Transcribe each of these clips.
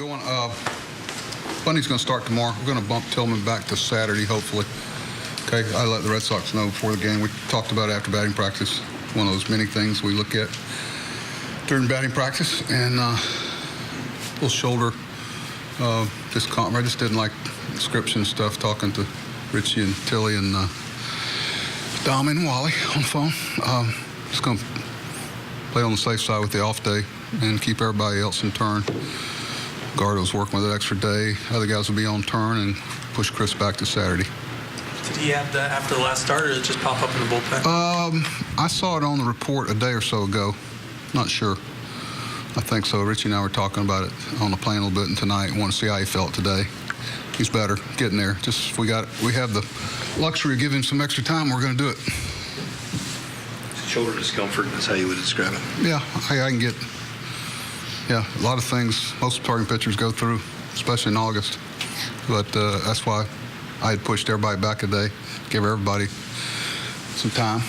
going. Bundy's going to start tomorrow. We're going to bump Tillman back to Saturday, hopefully. Okay, I let the Red Sox know before the game. We talked about it after batting practice. One of those many things we look at during batting practice. And little shoulder discomfort. I just didn't like description stuff, talking to Richie and Tilly and Dom and Wally on the phone. Just going to play on the safe side with the off day and keep everybody else in turn. Gardo's working with an extra day. Other guys will be on turn and push Chris back to Saturday. Did he have that after the last start, or did it just pop up in the bullpen? I saw it on the report a day or so ago. Not sure. I think so. Richie and I were talking about it on the plane a little bit, and tonight want to see how he felt today. He's better, getting there. Just we have the luxury of giving him some extra time. We're going to do it. Shoulder discomfort, that's how you would describe it. Yeah, I can get. Yeah, a lot of things most starting pitchers go through, especially in August. But that's why I had pushed everybody back a day, give everybody some time.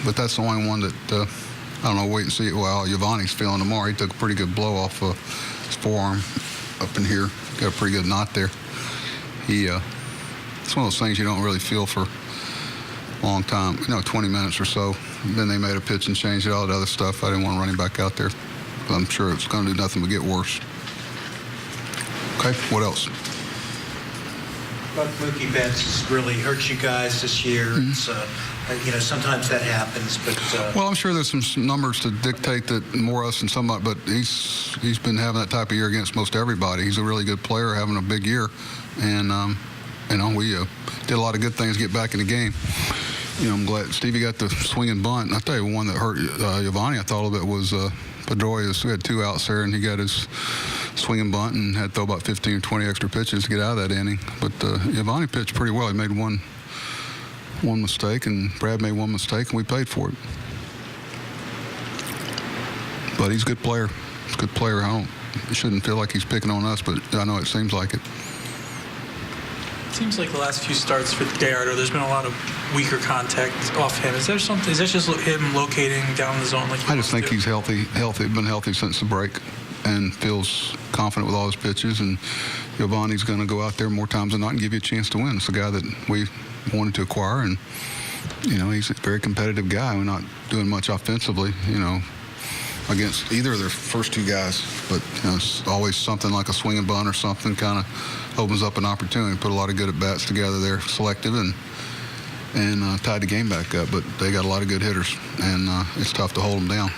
But that's the only one that, I don't know, wait and see it. Well, Giovanni's feeling tomorrow. He took a pretty good blow off his forearm up in here. Got a pretty good knot there. It's one of those things you don't really feel for a long time, 20 minutes or so. Then they made a pitch and changed it, all that other stuff. I didn't want to run him back out there. I'm sure it's going to do nothing but get worse. Okay, what else? But Mookie Betts has really hurt you guys this year. Mm-hmm. It's, sometimes that happens, but... Well, I'm sure there's some numbers to dictate that more us than somebody, but he's been having that type of year against most everybody. He's a really good player, having a big year. And, we did a lot of good things to get back in the game. I'm glad Stevie got the swinging bunt. And I'll tell you, one that hurt Giovanni, I thought of it, was... Pedroia. We had two outs there, and he got his swinging bunt and had to throw about 15 or 20 extra pitches to get out of that inning. But Giovanni pitched pretty well. He made one mistake, and Brad made one mistake, and we paid for it. But he's a good player. He's a good player. I shouldn't feel like he's picking on us, but I know it seems like it. It seems like the last few starts for Gallardo, there's been a lot of weaker contact off him. Is there something? Is that just him locating down the zone? I just think he's healthy. Been healthy since the break, and feels confident with all his pitches. And Giovanni's going to go out there more times than not and give you a chance to win. It's a guy that we wanted to acquire, and he's a very competitive guy. We're not doing much offensively, against either of their first two guys. But it's always something like a swinging bunt or something kind of opens up an opportunity. Put a lot of good at-bats together there, selective, and tied the game back up. But they got a lot of good hitters, and it's tough to hold them down.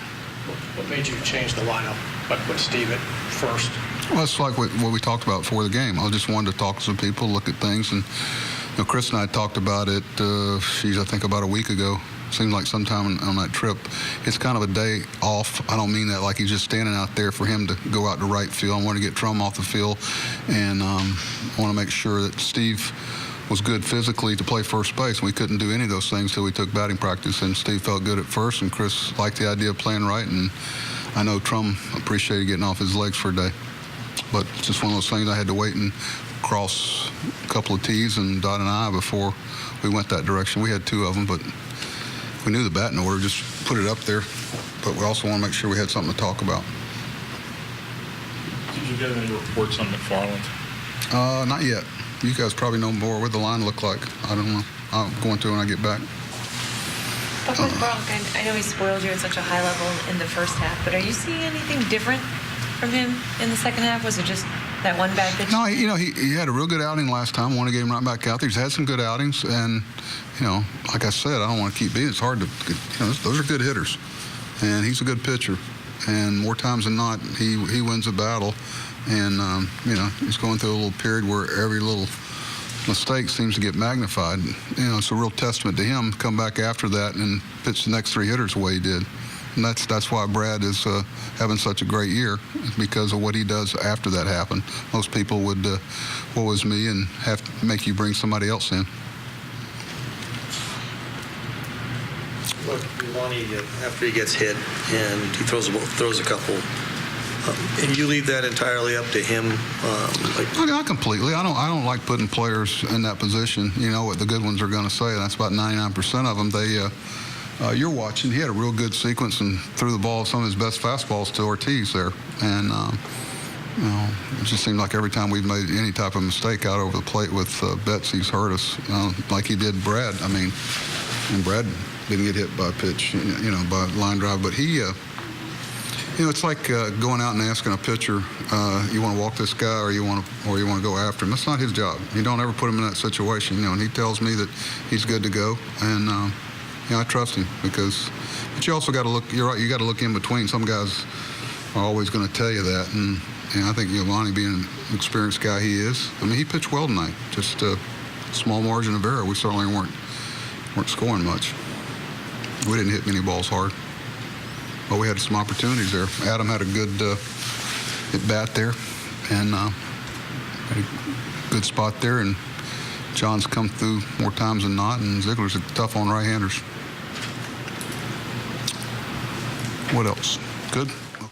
What made you change the lineup, but put Steve at first? Well, it's like what we talked about before the game. I just wanted to talk to some people, look at things, and Chris and I talked about it, I think about a week ago. Seemed like sometime on that trip. It's kind of a day off. I don't mean that like he's just standing out there for him to go out to right field. I want to get Trum off the field, and I want to make sure that Steve was good physically to play first base. We couldn't do any of those things till we took batting practice, and Steve felt good at first, and Chris liked the idea of playing right, and I know Trum appreciated getting off his legs for a day. But it's just one of those things I had to wait and cross a couple of T's and dot an I before we went that direction. We had two of them, but we knew the batting order, just put it up there. But we also want to make sure we had something to talk about. Did you get any reports on McFarland? Not yet. You guys probably know more what the line looked like. I don't know. I'll go into it when I get back. But with Gronk, I know he spoiled you at such a high level in the first half, but are you seeing anything different from him in the second half? Was it just that one bad pitch? No, he had a real good outing last time. Want to get him right back out there. He's had some good outings, and like I said, I don't want to keep being. It's hard to, those are good hitters, and he's a good pitcher, and more times than not, he wins a battle, and he's going through a little period where every little mistake seems to get magnified. It's a real testament to him to come back after that and pitch the next three hitters the way he did. And that's why Brad is having such a great year, because of what he does after that happened. Most people would, woe is me, and have to make you bring somebody else in. Look, Giovanni, after he gets hit and he throws a couple, and you leave that entirely up to him. Not completely. I don't like putting players in that position. You know what the good ones are going to say. That's about 99% of them. You're watching. He had a real good sequence and threw the ball, some of his best fastballs to Ortiz there. And It just seemed like every time we've made any type of mistake out over the plate with Betts, he's hurt us, like he did Brad. I mean, and Brad didn't get hit by a pitch, by line drive, but he, it's like going out and asking a pitcher, you want to walk this guy or you want to go after him. That's not his job. You don't ever put him in that situation, and he tells me that he's good to go, and I trust him but you also got to look. You're right. You got to look in between. Some guys are always going to tell you that, and I think Giovanni, being an experienced guy he is, I mean, he pitched well tonight. Just a small margin of error. We certainly weren't scoring much. We didn't hit many balls hard, but we had some opportunities there. Adam had a good at bat there, and had a good spot there, and John's come through more times than not, and Ziegler's tough on right-handers. What else? Good?